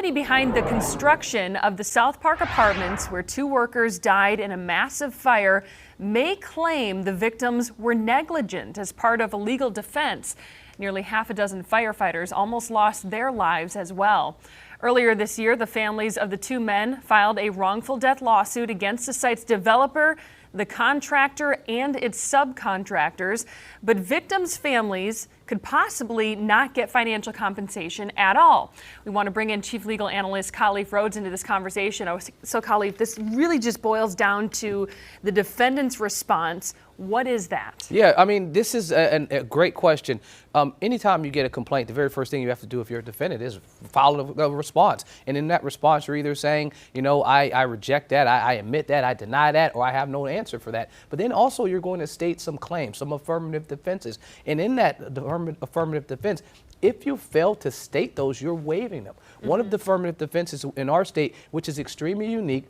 company behind the construction of the SouthPark apartments, where 2 workers died in a massive fire, may claim the victims were negligent as part of a legal defense. Nearly half a dozen firefighters almost lost their lives as well. Earlier this year, the families of the 2 men filed a wrongful death lawsuit against the site's developer, the contractor, and its subcontractors. But victims' families could possibly not get financial compensation at all. We want to bring in Chief Legal Analyst Khalif Rhodes into this conversation. So Khalif, this really just boils down to the defendant's response. What is that? Yeah, I mean, this is a great question. Anytime you get a complaint, the very first thing you have to do if you're a defendant is file a response. And in that response, you're either saying, you know, I reject that, I admit that, I deny that, or I have no answer for that. But then also you're going to state some claims, some affirmative defenses. And in that affirmative defense, if you fail to state those, you're waiving them. One of the affirmative defenses in our state, which is extremely unique,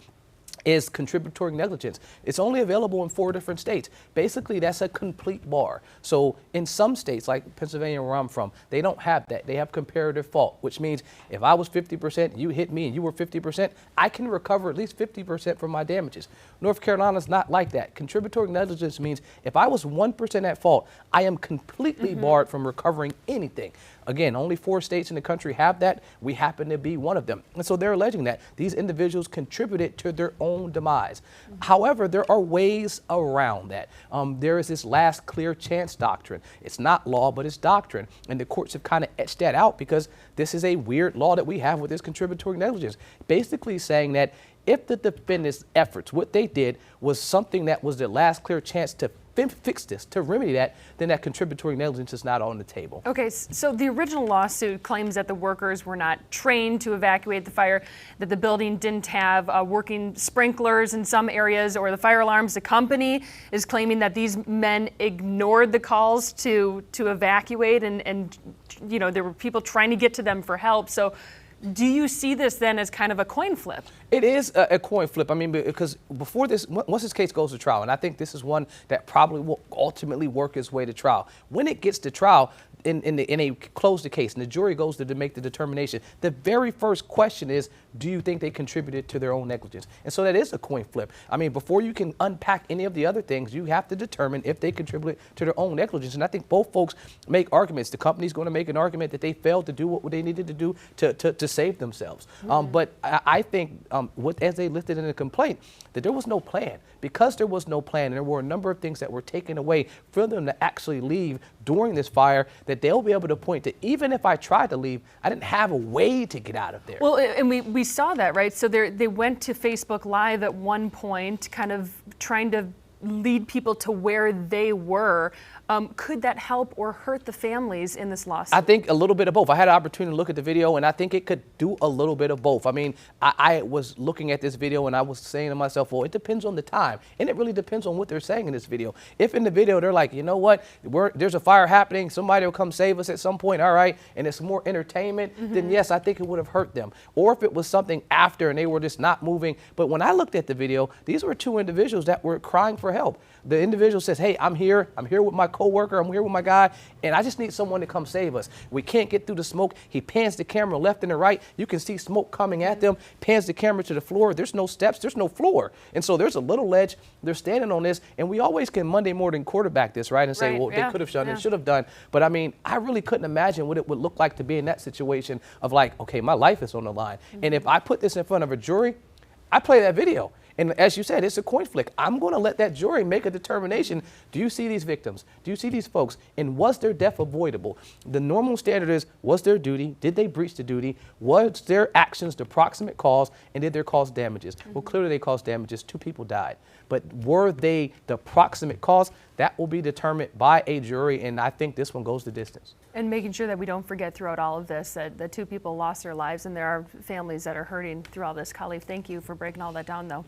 is contributory negligence. It's only available in 4 different states. Basically, that's a complete bar. So in some states, like Pennsylvania, where I'm from, they don't have that. They have comparative fault, which means if I was 50%, you hit me and you were 50%, I can recover at least 50% from my damages. North Carolina's not like that. Contributory negligence means if I was 1% at fault, I am completely barred from recovering anything. Again, only 4 states in the country have that. We happen to be one of them. And so they're alleging that these individuals contributed to their own demise. However, there are ways around that. There is this last clear chance doctrine. It's not law, but it's doctrine. And the courts have kind of etched that out because this is a weird law that we have with this contributory negligence. Basically saying that if the defendant's efforts, what they did was something that was the last clear chance to fix this, to remedy that, then that contributory negligence is not on the table. Okay, so the original lawsuit claims that the workers were not trained to evacuate the fire, that the building didn't have working sprinklers in some areas or the fire alarms. The company is claiming that these men ignored the calls to evacuate and you know, there were people trying to get to them for help. So do you see this then as kind of a coin flip? It is a coin flip. I mean, because before this, once this case goes to trial, and I think this is one that probably will ultimately work its way to trial. When it gets to trial, in a close the case and the jury goes to make the determination, the very first question is, do you think they contributed to their own negligence? And so that is a coin flip. I mean, before you can unpack any of the other things, you have to determine if they contributed to their own negligence. And I think both folks make arguments. The company's going to make an argument that they failed to do what they needed to do to save themselves. But I think as they listed in the complaint, that there was no plan. Because there was no plan, and there were a number of things that were taken away for them to actually leave during this fire, that they'll be able to point to, even if I tried to leave, I didn't have a way to get out of there. Well, and we saw that, right? So they went to Facebook Live at one point, kind of trying to lead people to where they were. Could that help or hurt the families in this lawsuit? I think a little bit of both. I had an opportunity to look at the video, and I think it could do a little bit of both. I mean, I was looking at this video, and I was saying to myself, well, it depends on the time, and it really depends on what they're saying in this video. If in the video they're like, you know what, there's a fire happening, somebody will come save us at some point, all right, and it's more entertainment, then yes, I think it would have hurt them. Or if it was something after and they were just not moving. But when I looked at the video, these were 2 individuals that were crying for help. The individual says, hey, I'm here with my coworker, I'm here with my guy, and I just need someone to come save us. We can't get through the smoke. He pans the camera left and the right. You can see smoke coming at them, pans the camera to the floor. There's no steps, there's no floor. And so there's a little ledge. They're standing on this, and we always can Monday morning quarterback this, right? And say, well, they could have done and should have done. But I mean, I really couldn't imagine what it would look like to be in that situation of like, okay, my life is on the line. And if I put this in front of a jury, I play that video. And as you said, it's a coin flick. I'm going to let that jury make a determination. Do you see these victims? Do you see these folks? And was their death avoidable? The normal standard is, was their duty? Did they breach the duty? Was their actions the proximate cause? And did they cause damages? Well, clearly they caused damages. 2 people died. But were they the proximate cause? That will be determined by a jury, and I think this one goes the distance. And making sure that we don't forget throughout all of this that the 2 people lost their lives, and there are families that are hurting through all this. Khalif, thank you for breaking all that down, though.